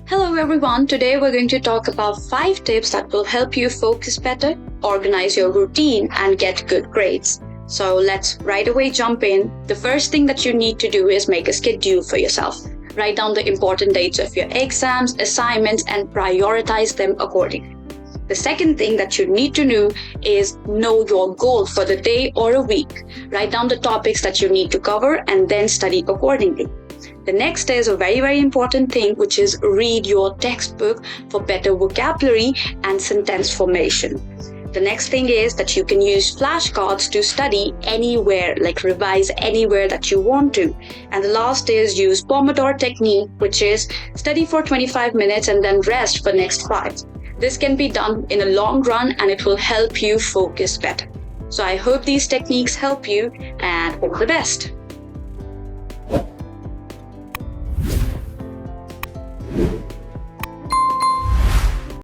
Hello everyone, today we're going to talk about 5 tips that will help you focus better, organize your routine and get good grades. So let's right away jump in. The first thing that you need to do is make a schedule for yourself. Write down the important dates of your exams, assignments and prioritize them accordingly. The second thing that you need to know is know your goal for the day or a week. Write down the topics that you need to cover and then study accordingly. The next is a very important thing, which is read your textbook for better vocabulary and sentence formation. The next thing is that you can use flashcards to study anywhere, like revise anywhere that you want to. And the last is use Pomodoro technique, which is study for 25 minutes and then rest for next 5. This can be done in a long run and it will help you focus better. So I hope these techniques help you and all the best.